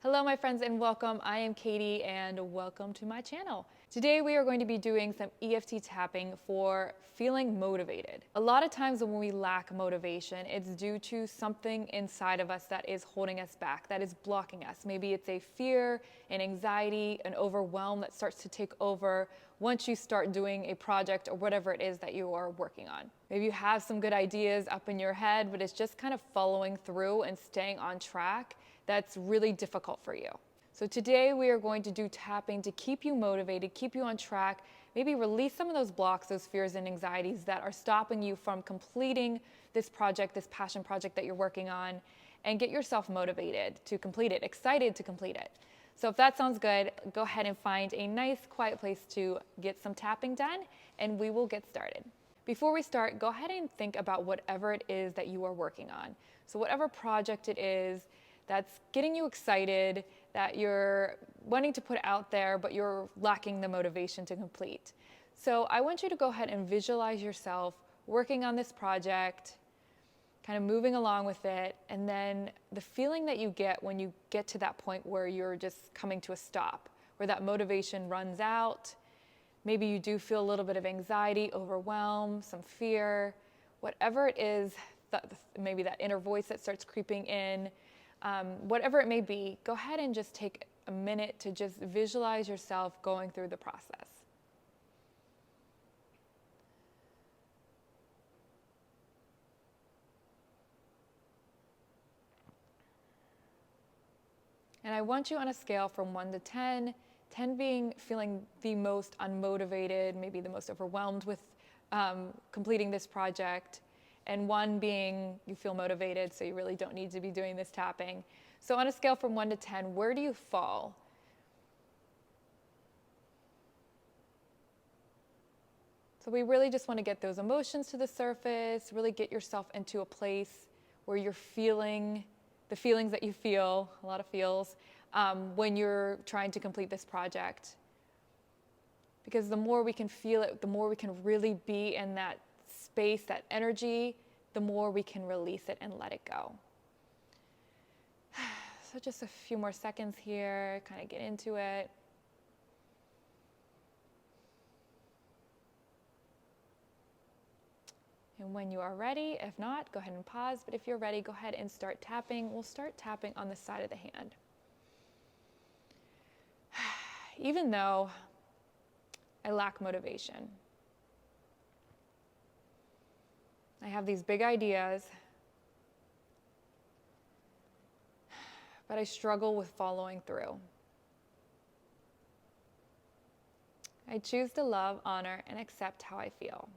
Hello my friends and welcome. I am Katie and welcome to my channel. Today we are going to be doing some EFT tapping for feeling motivated. A lot of times when we lack motivation, it's due to something inside of us that is holding us back, that is blocking us. Maybe it's a fear, an anxiety, an overwhelm that starts to take over once you start doing a project or whatever it is that you are working on. Maybe you have some good ideas up in your head, but it's just kind of following through and staying on track that's really difficult for you. So today we are going to do tapping to keep you motivated, keep you on track, maybe release some of those blocks, those fears and anxieties that are stopping you from completing this project, this passion project that you're working on, and get yourself motivated to complete it, excited to complete it. So if that sounds good, go ahead and find a nice quiet place to get some tapping done and we will get started. Before we start, go ahead and think about whatever it is that you are working on. So whatever project it is that's getting you excited, that you're wanting to put out there, but you're lacking the motivation to complete. So I want you to go ahead and visualize yourself working on this project, kind of moving along with it, and then the feeling that you get when you get to that point where you're just coming to a stop, where that motivation runs out. Maybe you do feel a little bit of anxiety, overwhelm, some fear, whatever it is, maybe that inner voice that starts creeping in. Whatever it may be, go ahead and just take a minute to just visualize yourself going through the process. And I want you on a scale from 1 to 10, 10 being feeling the most unmotivated, maybe the most overwhelmed with completing this project, and 1 being you feel motivated, so you really don't need to be doing this tapping. So on a scale from 1 to 10, where do you fall? So we really just want to get those emotions to the surface, really get yourself into a place where you're feeling the feelings that you feel, a lot of feels, when you're trying to complete this project. Because the more we can feel it, the more we can really be in that space, that energy, the more we can release it and let it go. So just a few more seconds here, kind of get into it. And when you are ready, if not, go ahead and pause. But if you're ready, go ahead and start tapping. We'll start tapping on the side of the hand. Even though I lack motivation, I have these big ideas, but I struggle with following through. I choose to love, honor, and accept how I feel.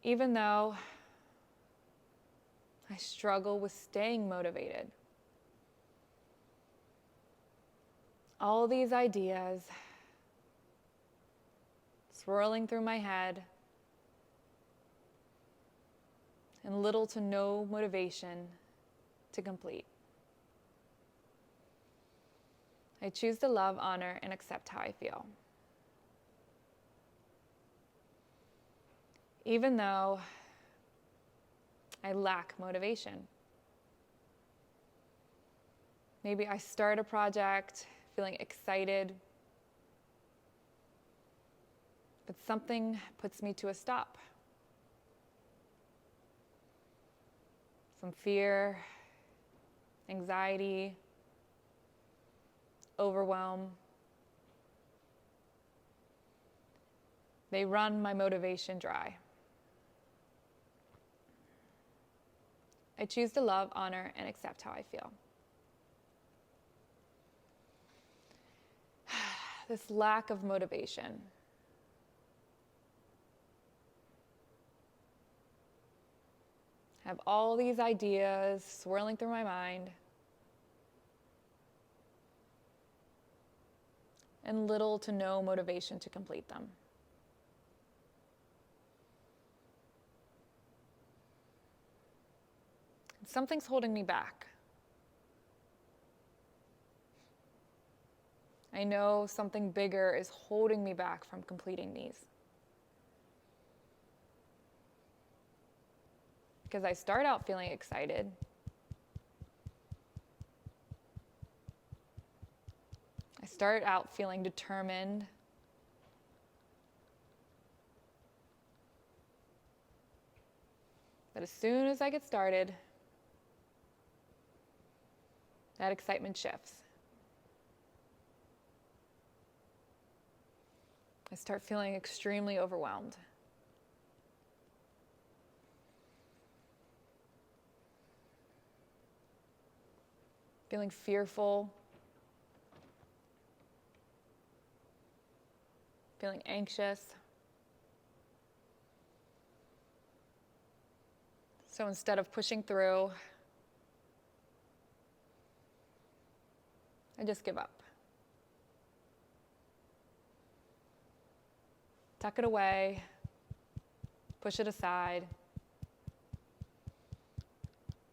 Even though I struggle with staying motivated. All these ideas swirling through my head, and little to no motivation to complete. I choose to love, honor, and accept how I feel. Even though I lack motivation. Maybe I start a project feeling excited, but something puts me to a stop. Some fear, anxiety, overwhelm. They run my motivation dry. I choose to love, honor, and accept how I feel. This lack of motivation. I have all these ideas swirling through my mind, and little to no motivation to complete them. Something's holding me back. I know something bigger is holding me back from completing these. Because I start out feeling excited, I start out feeling determined. But as soon as I get started, that excitement shifts. I start feeling extremely overwhelmed. Feeling fearful. Feeling anxious. So instead of pushing through, I just give up. Tuck it away, push it aside,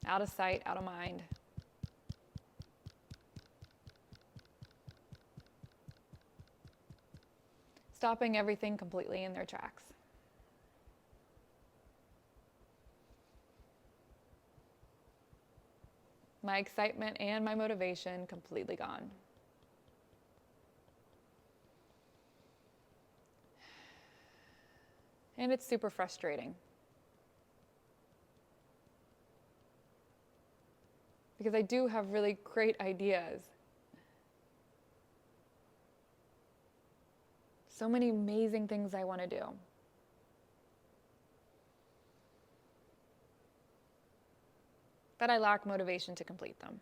out of sight, out of mind. Stopping everything completely in their tracks. My excitement and my motivation completely gone. And it's super frustrating. Because I do have really great ideas. So many amazing things I want to do. But I lack motivation to complete them.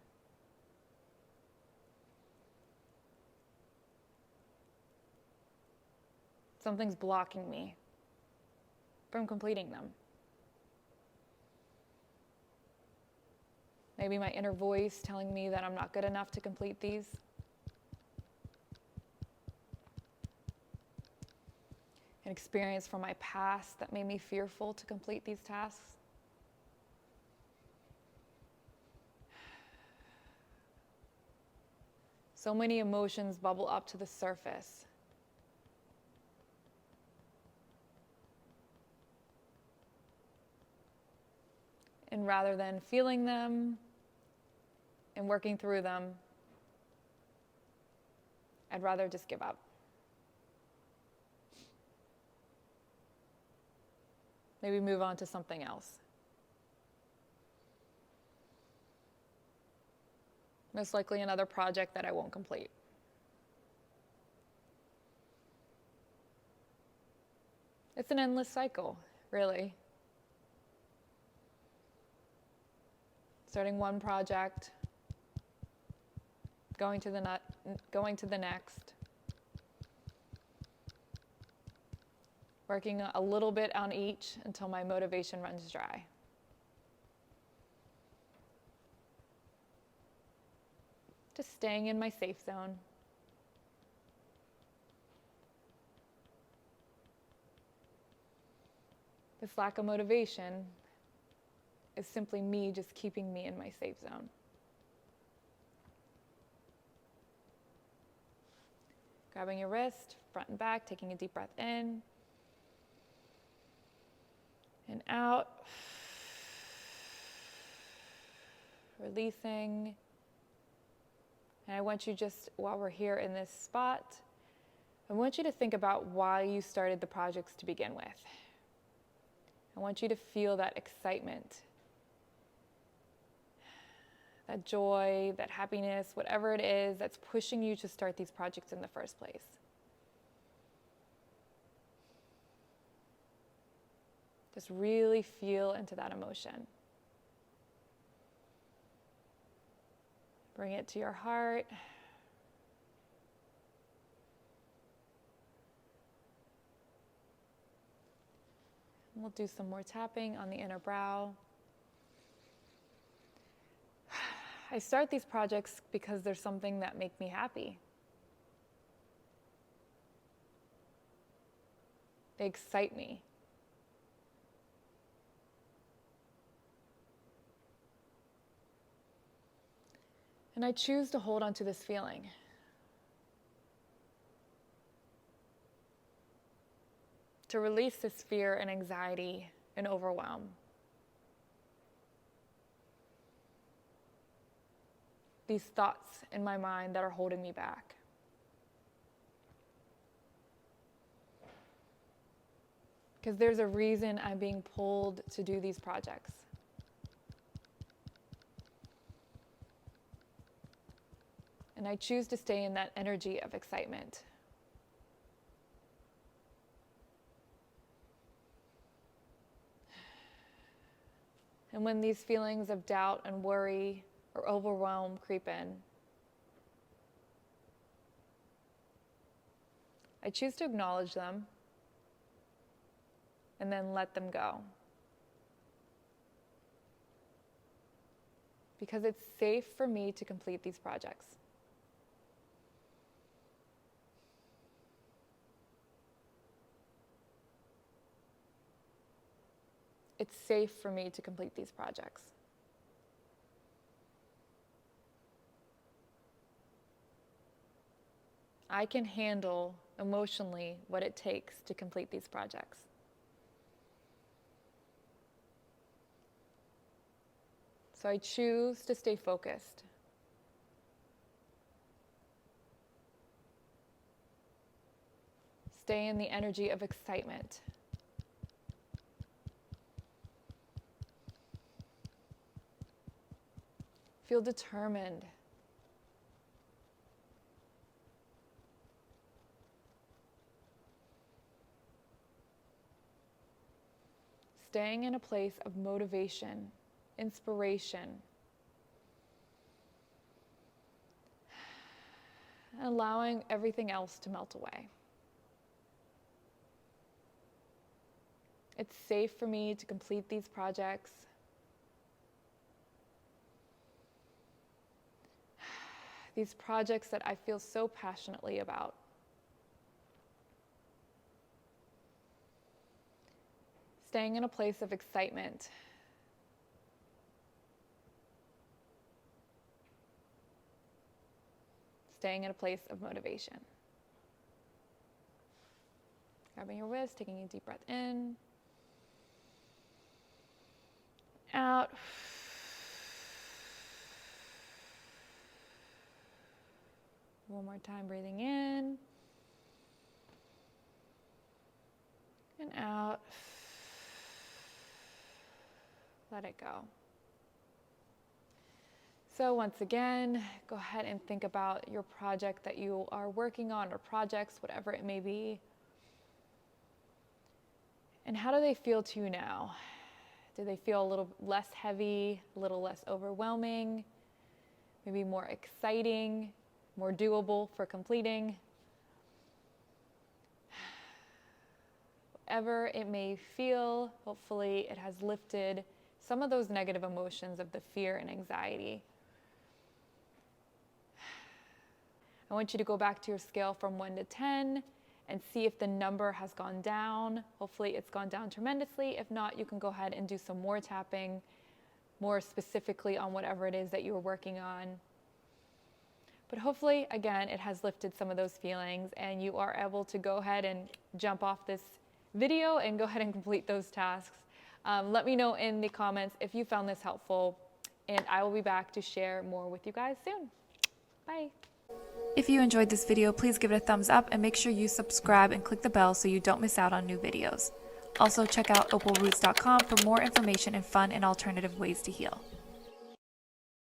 Something's blocking me from completing them. Maybe my inner voice telling me that I'm not good enough to complete these. An experience from my past that made me fearful to complete these tasks. So many emotions bubble up to the surface. And rather than feeling them and working through them, I'd rather just give up. Maybe move on to something else. Most likely another project that I won't complete. It's an endless cycle, really. Starting one project, going to the next, working a little bit on each until my motivation runs dry. Just staying in my safe zone. This lack of motivation is simply me just keeping me in my safe zone. Grabbing your wrist, front and back, taking a deep breath in and out. Releasing. And I want you just, while we're here in this spot, I want you to think about why you started the projects to begin with. I want you to feel that excitement, that joy, that happiness, whatever it is that's pushing you to start these projects in the first place. Just really feel into that emotion. Bring it to your heart. And we'll do some more tapping on the inner brow. I start these projects because there's something that makes me happy. They excite me. And I choose to hold on to this feeling. To release this fear and anxiety and overwhelm. These thoughts in my mind that are holding me back. because there's a reason I'm being pulled to do these projects. And I choose to stay in that energy of excitement. And when these feelings of doubt and worry or overwhelm creep in, I choose to acknowledge them and then let them go. Because it's safe for me to complete these projects. It's safe for me to complete these projects. I can handle emotionally what it takes to complete these projects. So I choose to stay focused. Stay in the energy of excitement. Feel determined. Staying in a place of motivation, inspiration, and allowing everything else to melt away. It's safe for me to complete these projects. These projects that I feel so passionately about. Staying in a place of excitement. Staying in a place of motivation. Grabbing your wrist, taking a deep breath in. Out. One more time, breathing in and out. Let it go. So once again, go ahead and think about your project that you are working on, or projects, whatever it may be. And how do they feel to you now? Do they feel a little less heavy, a little less overwhelming, maybe more exciting, more doable for completing? Whatever it may feel, hopefully it has lifted some of those negative emotions of the fear and anxiety. I want you to go back to your scale from 1 to 10 and see if the number has gone down. Hopefully it's gone down tremendously. If not, you can go ahead and do some more tapping, more specifically on whatever it is that you're working on. But hopefully, again, it has lifted some of those feelings and you are able to go ahead and jump off this video and go ahead and complete those tasks. Let me know in the comments if you found this helpful, and I will be back to share more with you guys soon. Bye. If you enjoyed this video, please give it a thumbs up and make sure you subscribe and click the bell so you don't miss out on new videos. Also, check out opalroots.com for more information and fun and alternative ways to heal.